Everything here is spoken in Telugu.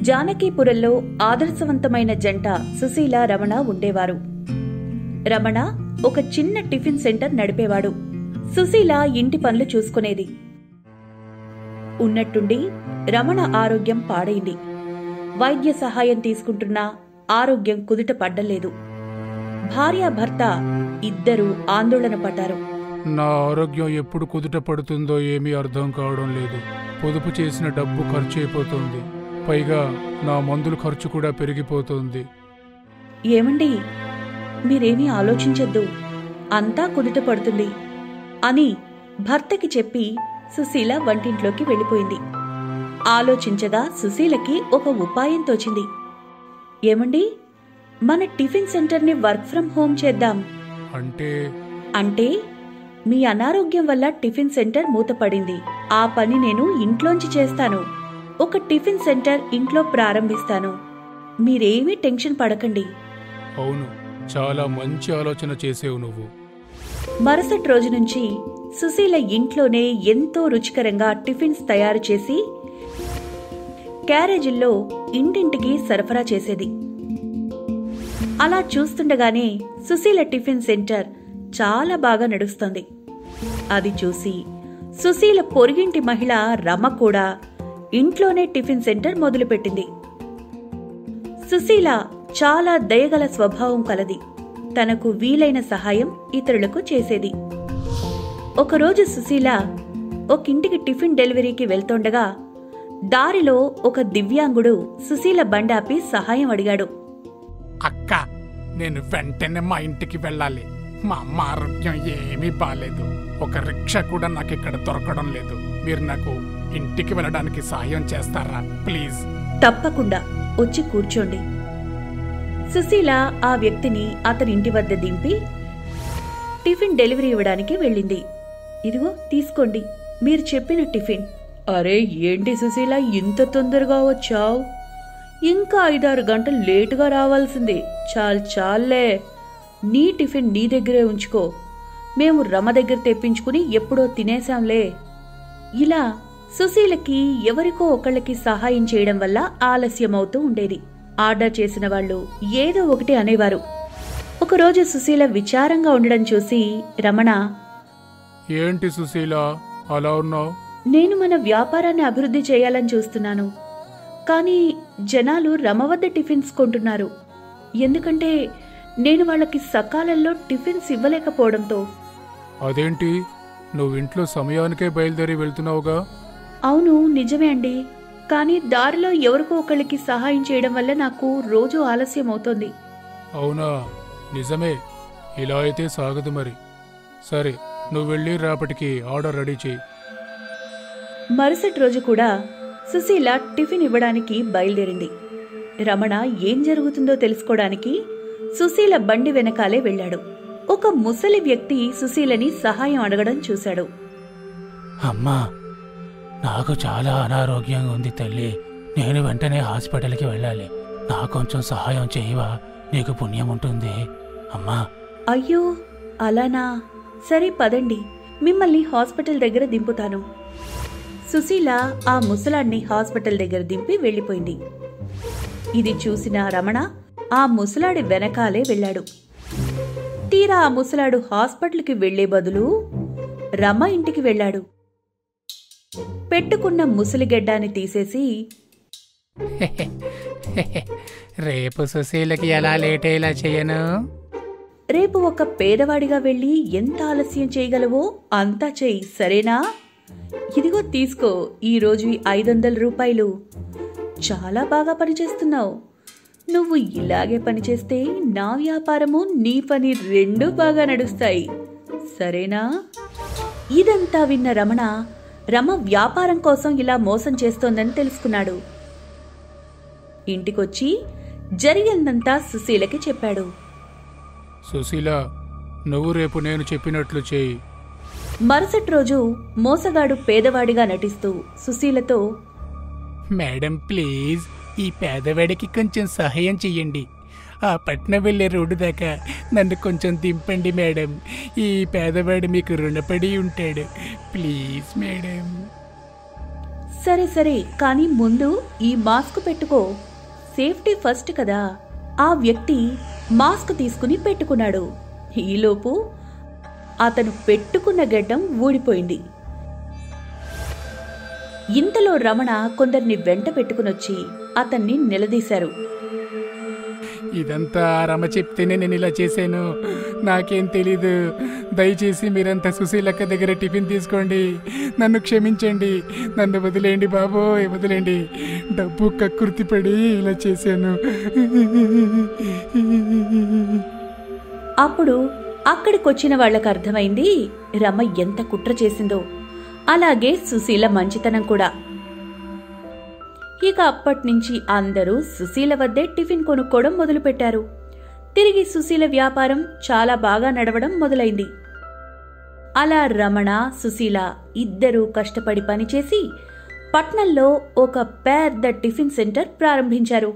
జానకీపురంలో ఆదర్శవంతమైన జంట సుశీల, రమణ ఉండేవారు. రమణ ఒక చిన్న టిఫిన్ సెంటర్ నడిపేవాడు. సుశీల ఇంటి పనులు చూసుకునేది. ఉన్నట్టుండి రమణ ఆరోగ్యం పాడైంది. వైద్య సహాయం తీసుకుంటున్నా ఆరోగ్యం కుదుట పడ్డలేదు. భార్యాభర్త ఇద్దరూ ఆందోళన పడ్డారు. నా ఆరోగ్యం ఎప్పుడు కుదుట పడుతుందో ఏమీ అర్థం కావడం లేదు. పొదుపు చేసిన డబ్బు ఖర్చు అయిపోతుంది. పైగా నా మందుల ఖర్చు కూడా పెరిగిపోతుంది. ఏమండి, మీరేమీ ఆలోచించొద్దు, అంతా కుదుట పడుతుంది అని భర్తకి చెప్పి సుశీల వంటింట్లోకి వెళ్ళిపోయింది. ఆలోచించగా సుశీలకి ఒక ఉపాయం తోచింది. ఏమండి, మన టిఫిన్ సెంటర్ని వర్క్ ఫ్రం హోమ్ చేద్దాం. అంటే మీ అనారోగ్యం వల్ల టిఫిన్ సెంటర్ మూతపడింది. ఆ పని నేను ఇంట్లోంచి చేస్తాను. ఒక టిఫిన్ సెంటర్ ఇంట్లో ప్రారంభిస్తాను. మీరేమీ టెన్షన్ పడకండి. అవును, చాలా మంచి ఆలోచన చేసేవు నువ్వు. మరుసటి రోజు నుంచి సుశీల ఇంట్లోనే ఎంతో రుచికరంగా టిఫిన్స్ తయారు చేసి క్యారేజీల్లో ఇంటింటికి సరఫరా చేసేది. అలా చూస్తుండగానే సుశీల టిఫిన్ సెంటర్ చాలా బాగా నడుస్తోంది. అది చూసి సుశీల పొరుగింటి మహిళ రమ కూడా ఇంట్లోనే టిఫిన్ సెంటర్ మొదలుపెట్టింది. సుశీల చాలా దయగల స్వభావం కలది. తనకు వీలైన సహాయం ఇతరులకు చేసేది. ఒకరోజు సుశీల ఒక ఇంటికి టిఫిన్ డెలివరీకి వెళ్తుండగా దారిలో ఒక దివ్యాంగుడు సుశీల బండాపి సహాయం అడిగాడు. అక్క, నేను వెంటనే మా ఇంటికి వెళ్ళాలి. మా అమ్మ ఆరోగ్యం ఏమీ బాలేదు. ఒక రిక్షా కూడా నాకు ఇక్కడ దొరకడం లేదు. మీరు నాకు ఇంటికి వెళ్ళడానికి సాయం చేస్తారా ప్లీజ్? తప్పకుండా, వచ్చి కూర్చోండి. సుశీల ఆ వ్యక్తిని అతని ఇంటి వద్ద దింపి టిఫిన్ డెలివరీ ఇవ్వడానికి వెళ్ళింది. ఇదిగో తీసుకోండి, మీరు చెప్పిన టిఫిన్. అరే ఏంటి సుశీల, ఇంత తొందరగా వచ్చావు? ఇంకా 5-6 గంటలు లేటుగా రావాల్సింది. చాలే, నీ టిఫిన్ నీ దగ్గరే ఉంచుకో. మేము రమ దగ్గర తెప్పించుకుని ఎప్పుడో తినేశాంలే. ఇలా సుశీలకి ఎవరికో ఒకళ్ళకి సహాయం చేయడం వల్ల ఆలస్యమవుతూ ఉండేది. ఆర్డర్ చేసిన వాళ్ళు ఏదో ఒకటి అనేవారు. ఒకరోజు సుశీల విచారంగా ఉండడం చూసి రమణ, ఏంటి సుశీల అలా ఉన్నావు? నేను మన వ్యాపారాన్ని అభివృద్ధి చేయాలని చూస్తున్నాను. కానీ జనాలు రమ వద్ద టిఫిన్స్ కొంటున్నారు. ఎందుకంటే నేను వాళ్ళకి సకాలంలో టిఫిన్స్ ఇవ్వలేకపోవడంతో. అదేంటి, నువ్వింట్లో సమయానికే బయలుదేరి వెళ్తున్నావుగా? అవును, నిజమే అండి. కానీ దారిలో ఎవరికో ఒకళ్ళకి సహాయం చేయడం వల్ల నాకు రోజు ఆలస్యం అవుతోంది. అవునా, నిజమే. ఇలా అయితే సాగదు మరి. సరే, నువ్వు వెళ్ళి రేపటికి ఆర్డర్ రెడీ చేయి. మరుసటి రోజు కూడా సుశీల టిఫిన్ ఇవ్వడానికి బయలుదేరింది. రమణ ఏం జరుగుతుందో తెలుసుకోవడానికి సుశీల బండి వెనకాలే వెళ్ళాడు. ఒక ముసలి వ్యక్తి సుశీలని సహాయం అడగడం చూశాడు. అమ్మా, నాకు చాలా అనారోగ్యంగా ఉంది తల్లి. నేను వెంటనే హాస్పిటల్కి వెళ్ళాలి. నాకు కొంచెం సహాయం చేయవా? నీకు పుణ్యం ఉంటుంది అమ్మా. అయ్యో అలానా, సరే పదండి, మిమ్మల్ని హాస్పిటల్ దగ్గర దింపుతాను. సుశీల ఆ ముసలాన్ని హాస్పిటల్ దగ్గర దింపి వెళ్ళిపోయింది. ఇది చూసిన రమణ ఆ ముసలాడి వెనకాలే వెళ్ళాడు. తీరా ఆ ముసలాడు హాస్పిటల్కి వెళ్లే బదులు రమ ఇంటికి వెళ్ళాడు. పెట్టుకున్న ముసలిగెడ్డాన్ని తీసేసి, రేపు సుశీలకి ఎలా లేట్ అయ్యేలా చేయను? రేపు ఒక పేదవాడిగా వెళ్ళి ఎంత ఆలస్యం చేయగలవో అంతా చెయ్యి, సరేనా? ఇదిగో తీసుకో, ఈరోజు 500 రూపాయలు. చాలా బాగా పనిచేస్తున్నావు. నువ్వు ఇలాగే పనిచేస్తే నా వ్యాపారము నీ పని రెండూ బాగా నడుస్తాయి, సరేనా? ఇదంతా విన్న రమ వ్యాపారం కోసం ఇలా మోసం చేస్తోందని తెలుసుకున్నాడు. ఇంటికొచ్చి జరిగిందంతా సుశీలకి చెప్పాడు. సుశీల, నువ్వు రేపు నేను చెప్పినట్లు చేయి. మరుసటి రోజు మోసగాడు పేదవాడిగా నటిస్తూ సుశీలతో, మేడం ప్లీజ్, ఈ పేదవాడికి కొంచెం సహాయం చెయ్యండి. ఆ పట్నం వెళ్ళే రోడ్డు దాకా నన్ను కొంచెం దింపండి మేడం. ఈ పేదవాడు మీకు రుణపడి ఉంటాడు, ప్లీజ్ మేడం. సరే సరే, కానీ ముందు ఈ మాస్క్ పెట్టుకో, సేఫ్టీ ఫస్ట్ కదా. ఆ వ్యక్తి మాస్క్ తీసుకుని పెట్టుకున్నాడు. ఈలోపు అతను పెట్టుకున్న గెడ్డం ఊడిపోయింది. ఇంతలో రమణ కొందరిని వెంట పెట్టుకునొచ్చి అతన్ని నిలదీశారు. ఇదంతా రమ చెప్తేనే నేను ఇలా చేశాను, నాకేం తెలీదు. దయచేసి మీరంతా సుశీలక్క దగ్గర టిఫిన్ తీసుకోండి, నన్ను క్షమించండి, నన్ను వదిలేయండి బాబోయ్, వదిలేండి. డబ్బు కక్కుర్తిపడి ఇలా చేశాను. అప్పుడు అక్కడికొచ్చిన వాళ్లకు అర్థమైంది రమ ఎంత కుట్ర చేసిందో, అలాగే సుశీల మంచితనం కూడా. ఇక అప్పట్నుంచి అందరూ సుశీల వద్దే టిఫిన్ కొనుక్కోవడం మొదలుపెట్టారు. తిరిగి సుశీల వ్యాపారం చాలా బాగా నడవడం మొదలైంది. అలా రమణ, సుశీల ఇద్దరూ కష్టపడి పనిచేసి పట్నంలో ఒక పెద్ద టిఫిన్ సెంటర్ ప్రారంభించారు.